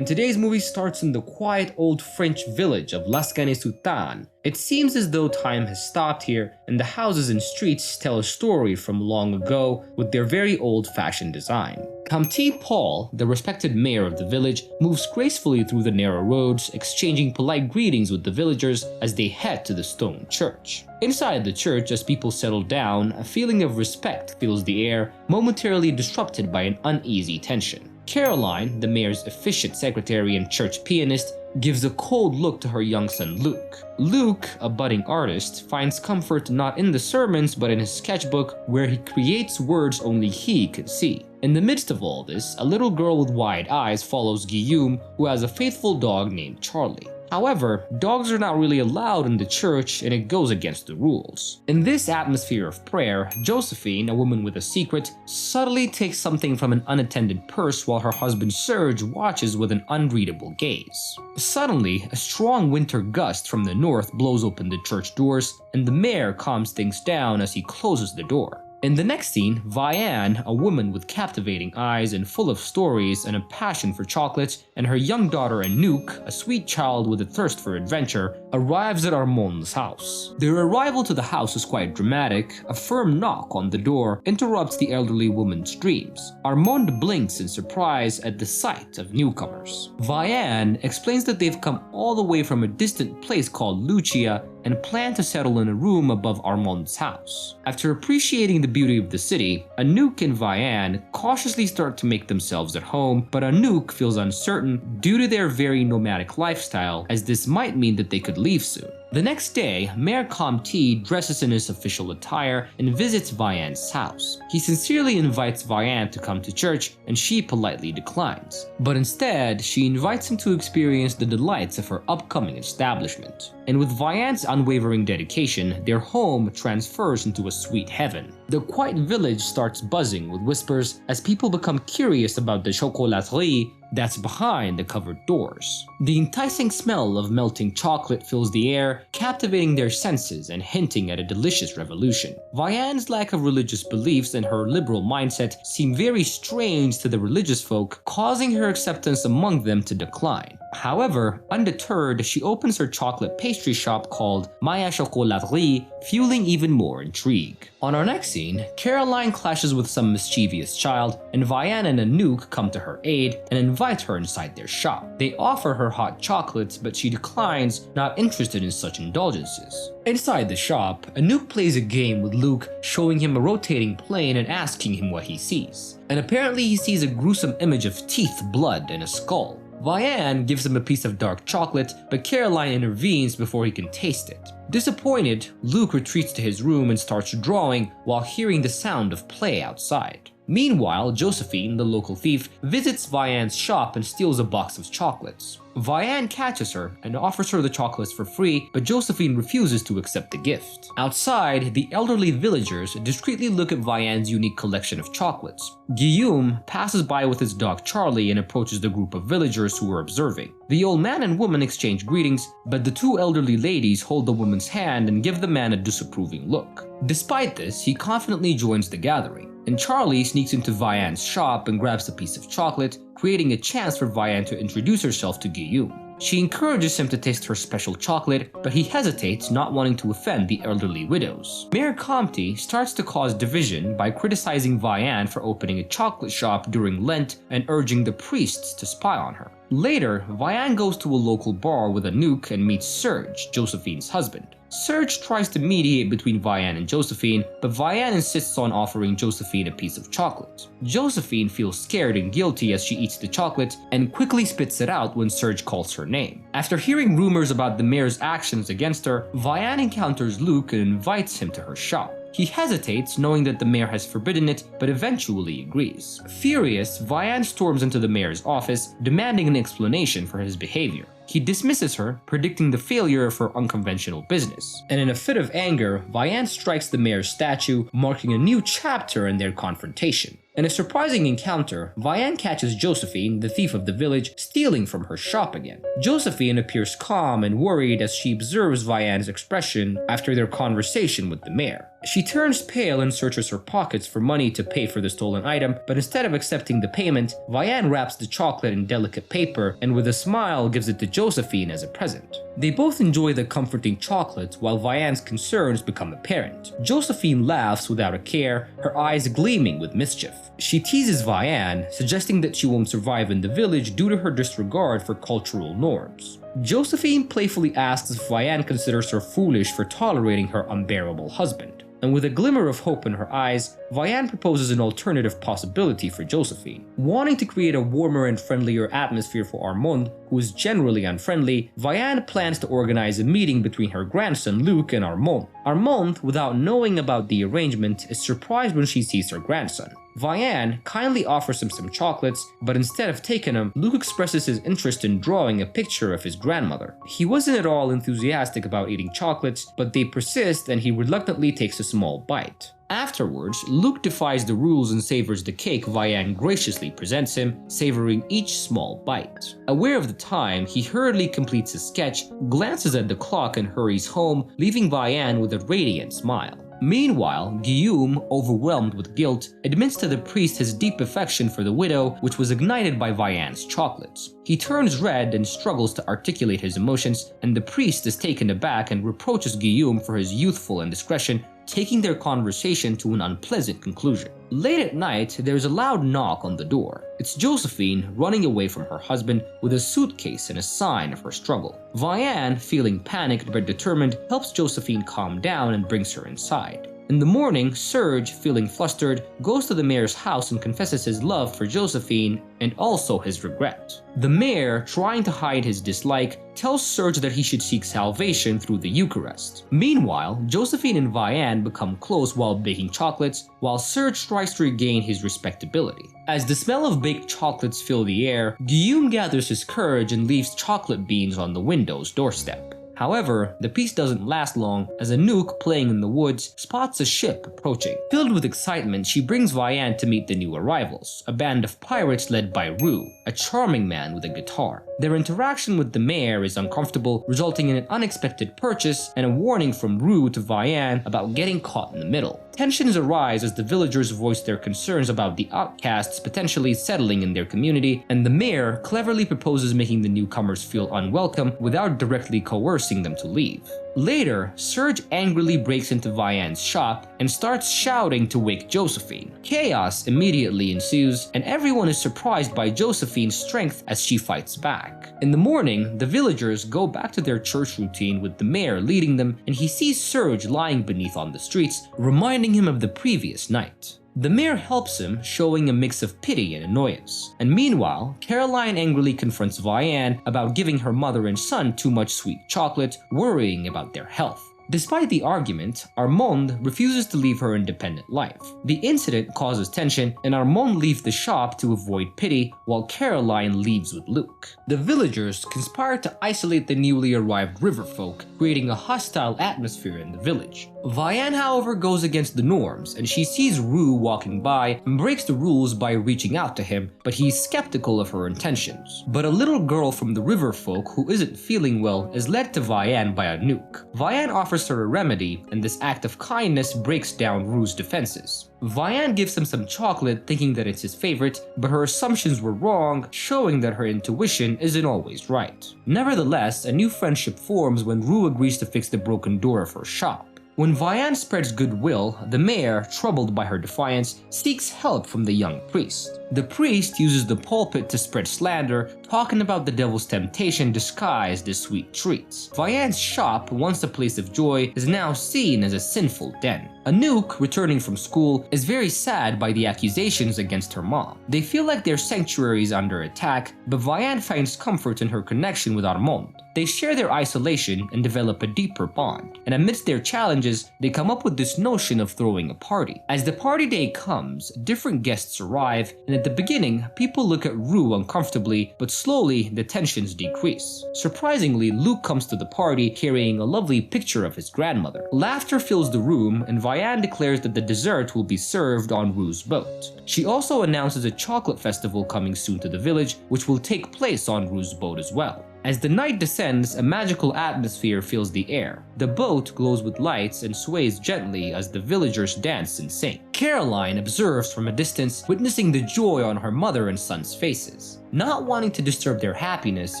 and today's movie starts in the quiet old French village of Lascannais-sous-Tarn. It seems as though time has stopped here, and the houses and streets tell a story from long ago with their very old-fashioned design. Comte Paul, the respected mayor of the village, moves gracefully through the narrow roads, exchanging polite greetings with the villagers as they head to the stone church. Inside the church, as people settle down, a feeling of respect fills the air, momentarily disrupted by an uneasy tension. Caroline, the mayor's efficient secretary and church pianist, gives a cold look to her young son Luke. Luke, a budding artist, finds comfort not in the sermons but in his sketchbook, where he creates words only he can see. In the midst of all this, a little girl with wide eyes follows Guillaume, who has a faithful dog named Charlie. However, dogs are not really allowed in the church, and it goes against the rules. In this atmosphere of prayer, Josephine, a woman with a secret, subtly takes something from an unattended purse while her husband Serge watches with an unreadable gaze. Suddenly, a strong winter gust from the north blows open the church doors, and the mayor calms things down as he closes the door. In the next scene, Vianne, a woman with captivating eyes and full of stories and a passion for chocolate, and her young daughter Anouk, a sweet child with a thirst for adventure, arrives at Armand's house. Their arrival to the house is quite dramatic. A firm knock on the door interrupts the elderly woman's dreams. Armand blinks in surprise at the sight of newcomers. Vianne explains that they've come all the way from a distant place called Lucia and plan to settle in a room above Armand's house. After appreciating the beauty of the city, Anouk and Vianne cautiously start to make themselves at home, but Anouk feels uncertain due to their very nomadic lifestyle, as this might mean that they could leave soon. The next day, Mayor Comte dresses in his official attire and visits Vianne's house. He sincerely invites Vianne to come to church, and she politely declines. But instead, she invites him to experience the delights of her upcoming establishment. And with Vianne's unwavering dedication, their home transfers into a sweet heaven. The quiet village starts buzzing with whispers as people become curious about the chocolaterie that's behind the covered doors. The enticing smell of melting chocolate fills the air, captivating their senses and hinting at a delicious revolution. Vianne's lack of religious beliefs and her liberal mindset seem very strange to the religious folk, causing her acceptance among them to decline. However, undeterred, she opens her chocolate pastry shop called Maya Chocolaterie, fueling even more intrigue. On our next scene, Caroline clashes with some mischievous child, and Vianne and Anouk come to her aid and invite her inside their shop. They offer her hot chocolates, but she declines, not interested in such indulgences. Inside the shop, Anouk plays a game with Luke, showing him a rotating plane and asking him what he sees. And apparently he sees a gruesome image of teeth, blood, and a skull. Vianne gives him a piece of dark chocolate, but Caroline intervenes before he can taste it. Disappointed, Luke retreats to his room and starts drawing while hearing the sound of play outside. Meanwhile, Josephine, the local thief, visits Vianne's shop and steals a box of chocolates. Vianne catches her and offers her the chocolates for free, but Josephine refuses to accept the gift. Outside, the elderly villagers discreetly look at Vianne's unique collection of chocolates. Guillaume passes by with his dog Charlie and approaches the group of villagers who are observing. The old man and woman exchange greetings, but the two elderly ladies hold the woman's hand and give the man a disapproving look. Despite this, he confidently joins the gathering, and Charlie sneaks into Vianne's shop and grabs a piece of chocolate, creating a chance for Vianne to introduce herself to Guillaume. She encourages him to taste her special chocolate, but he hesitates, not wanting to offend the elderly widows. Mayor Comte starts to cause division by criticizing Vianne for opening a chocolate shop during Lent and urging the priests to spy on her. Later, Vianne goes to a local bar with Anouk and meets Serge, Josephine's husband. Serge tries to mediate between Vianne and Josephine, but Vianne insists on offering Josephine a piece of chocolate. Josephine feels scared and guilty as she eats the chocolate and quickly spits it out when Serge calls her name. After hearing rumors about the mayor's actions against her, Vianne encounters Luke and invites him to her shop. He hesitates, knowing that the mayor has forbidden it, but eventually agrees. Furious, Vianne storms into the mayor's office, demanding an explanation for his behavior. He dismisses her, predicting the failure of her unconventional business. And in a fit of anger, Vianne strikes the mayor's statue, marking a new chapter in their confrontation. In a surprising encounter, Vianne catches Josephine, the thief of the village, stealing from her shop again. Josephine appears calm and worried as she observes Vianne's expression after their conversation with the mayor. She turns pale and searches her pockets for money to pay for the stolen item, but instead of accepting the payment, Vianne wraps the chocolate in delicate paper and with a smile gives it to Josephine as a present. They both enjoy the comforting chocolate while Vianne's concerns become apparent. Josephine laughs without a care, her eyes gleaming with mischief. She teases Vianne, suggesting that she won't survive in the village due to her disregard for cultural norms. Josephine playfully asks if Vianne considers her foolish for tolerating her unbearable husband. And with a glimmer of hope in her eyes, Vianne proposes an alternative possibility for Josephine. Wanting to create a warmer and friendlier atmosphere for Armand, who is generally unfriendly, Vianne plans to organize a meeting between her grandson Luc and Armand. Armand, without knowing about the arrangement, is surprised when she sees her grandson. Vianne kindly offers him some chocolates, but instead of taking them, Luc expresses his interest in drawing a picture of his grandmother. He wasn't at all enthusiastic about eating chocolates, but they persist and he reluctantly takes a small bite. Afterwards, Luc defies the rules and savors the cake Vianne graciously presents him, savoring each small bite. Aware of the time, he hurriedly completes his sketch, glances at the clock and hurries home, leaving Vianne with a radiant smile. Meanwhile, Guillaume, overwhelmed with guilt, admits to the priest his deep affection for the widow, which was ignited by Vianne's chocolates. He turns red and struggles to articulate his emotions, and the priest is taken aback and reproaches Guillaume for his youthful indiscretion, taking their conversation to an unpleasant conclusion. Late at night, there's a loud knock on the door. It's Josephine running away from her husband with a suitcase and a sign of her struggle. Vianne, feeling panicked but determined, helps Josephine calm down and brings her inside. In the morning, Serge, feeling flustered, goes to the mayor's house and confesses his love for Josephine and also his regret. The mayor, trying to hide his dislike, tells Serge that he should seek salvation through the Eucharist. Meanwhile, Josephine and Vianne become close while baking chocolates, while Serge tries to regain his respectability. As the smell of baked chocolates fill the air, Guillaume gathers his courage and leaves chocolate beans on the window's doorstep. However, the peace doesn't last long as Anouk, playing in the woods, spots a ship approaching. Filled with excitement, she brings Vianne to meet the new arrivals, a band of pirates led by Roux, a charming man with a guitar. Their interaction with the mayor is uncomfortable, resulting in an unexpected purchase and a warning from Roux to Vianne about getting caught in the middle. Tensions arise as the villagers voice their concerns about the outcasts potentially settling in their community, and the mayor cleverly proposes making the newcomers feel unwelcome without directly coercing them to leave. Later, Serge angrily breaks into Vianne's shop and starts shouting to wake Josephine. Chaos immediately ensues, and everyone is surprised by Josephine's strength as she fights back. In the morning, the villagers go back to their church routine with the mayor leading them, and he sees Serge lying beneath on the streets, reminding him of the previous night. The mayor helps him, showing a mix of pity and annoyance. And meanwhile, Caroline angrily confronts Vianne about giving her mother and son too much sweet chocolate, worrying about their health. Despite the argument, Armand refuses to leave her independent life. The incident causes tension, and Armand leaves the shop to avoid pity, while Caroline leaves with Luc. The villagers conspire to isolate the newly arrived river folk, creating a hostile atmosphere in the village. Vianne, however, goes against the norms, and she sees Roux walking by and breaks the rules by reaching out to him, but he's skeptical of her intentions. But a little girl from the river folk who isn't feeling well is led to Vianne by Anouk. Vianne offers her a remedy, and this act of kindness breaks down Roux's defenses. Vianne gives him some chocolate thinking that it's his favorite, but her assumptions were wrong, showing that her intuition isn't always right. Nevertheless, a new friendship forms when Roux agrees to fix the broken door of her shop. When Vianne spreads goodwill, the mayor, troubled by her defiance, seeks help from the young priest. The priest uses the pulpit to spread slander, talking about the devil's temptation disguised as sweet treats. Vianne's shop, once a place of joy, is now seen as a sinful den. Anouk, returning from school, is very sad by the accusations against her mom. They feel like their sanctuary is under attack, but Vianne finds comfort in her connection with Armand. They share their isolation and develop a deeper bond, and amidst their challenges, they come up with this notion of throwing a party. As the party day comes, different guests arrive, and at the beginning, people look at Roux uncomfortably, but slowly the tensions decrease. Surprisingly, Luc comes to the party carrying a lovely picture of his grandmother. Laughter fills the room, and Vianne declares that the dessert will be served on Roux's boat. She also announces a chocolate festival coming soon to the village, which will take place on Roux's boat as well. As the night descends, a magical atmosphere fills the air. The boat glows with lights and sways gently as the villagers dance and sing. Caroline observes from a distance, witnessing the joy on her mother and son's faces. Not wanting to disturb their happiness,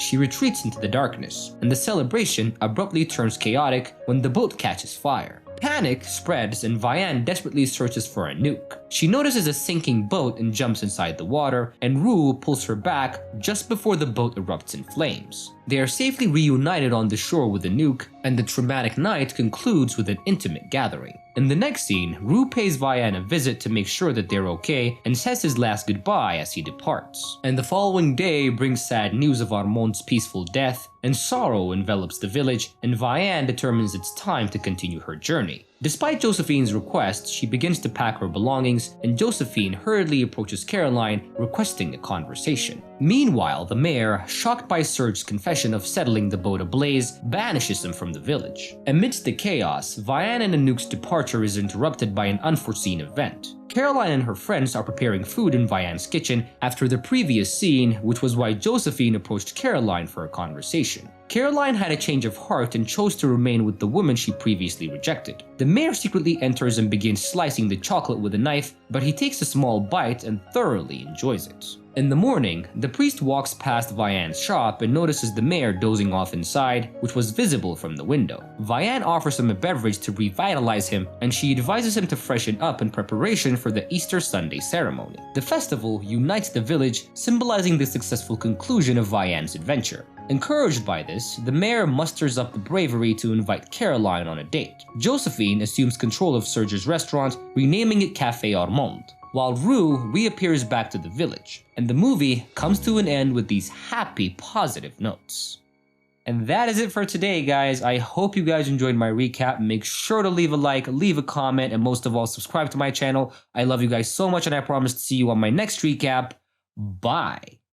she retreats into the darkness, and the celebration abruptly turns chaotic when the boat catches fire. Panic spreads and Vianne desperately searches for a nuke. She notices a sinking boat and jumps inside the water, and Rue pulls her back just before the boat erupts in flames. They are safely reunited on the shore with a nuke, and the traumatic night concludes with an intimate gathering. In the next scene, Rue pays Vianne a visit to make sure that they're okay and says his last goodbye as he departs. And the following day brings sad news of Armand's peaceful death, and sorrow envelops the village, and Vianne determines it's time to continue her journey. Despite Josephine's request, she begins to pack her belongings, and Josephine hurriedly approaches Caroline, requesting a conversation. Meanwhile, the mayor, shocked by Serge's confession of settling the boat ablaze, banishes him from the village. Amidst the chaos, Vianne and Anouk's departure is interrupted by an unforeseen event. Caroline and her friends are preparing food in Vianne's kitchen after the previous scene, which was why Josephine approached Caroline for a conversation. Caroline had a change of heart and chose to remain with the woman she previously rejected. The mayor secretly enters and begins slicing the chocolate with a knife, but he takes a small bite and thoroughly enjoys it. In the morning, the priest walks past Vianne's shop and notices the mayor dozing off inside, which was visible from the window. Vianne offers him a beverage to revitalize him, and she advises him to freshen up in preparation for the Easter Sunday ceremony. The festival unites the village, symbolizing the successful conclusion of Vianne's adventure. Encouraged by this, the mayor musters up the bravery to invite Caroline on a date. Josephine assumes control of Serge's restaurant, renaming it Café Armand, while Rue reappears back to the village, and the movie comes to an end with these happy, positive notes. And that is it for today, guys. I hope you guys enjoyed my recap. Make sure to leave a like, leave a comment, and most of all, subscribe to my channel. I love you guys so much, and I promise to see you on my next recap. Bye.